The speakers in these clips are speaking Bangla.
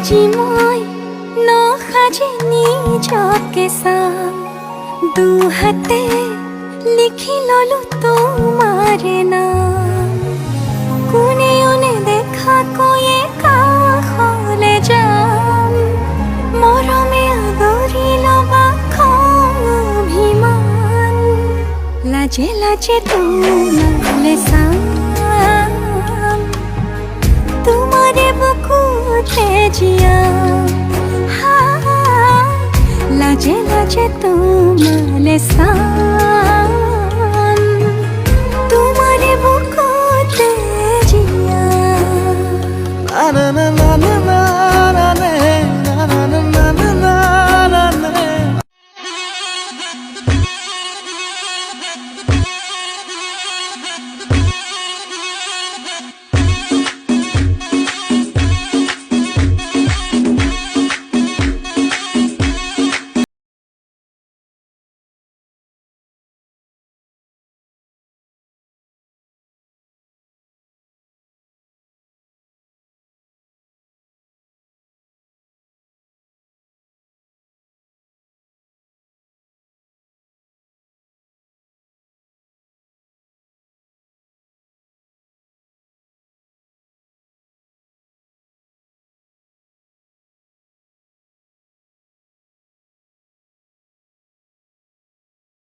আজি মই নসাজি নিজকে চাম দুহাতে লিখি ললো তোমাৰে নাম কোনেও নেদেখা কৈয়ে কাষলে যাম মৰমে আদৰি লবা খং অভিমান লাজে লাজে তোমালে চাম তোমাৰে বুকুতে জিয়াম লাজে লাজে তোমালে চাম তোমাৰে বুকুতে জিয়াম na na na na na na na na na na na na na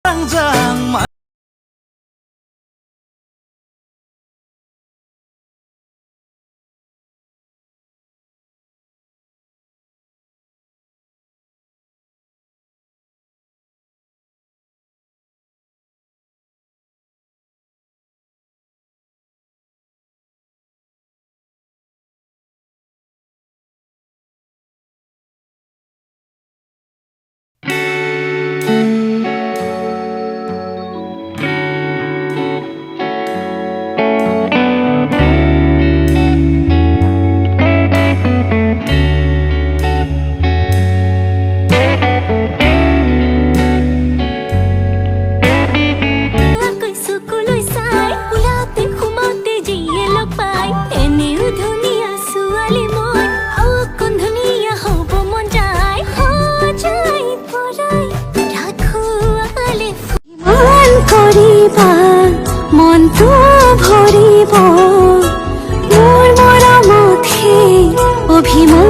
Panjang মনটো ভৰিব মোৰ মৰমতহে অভিমান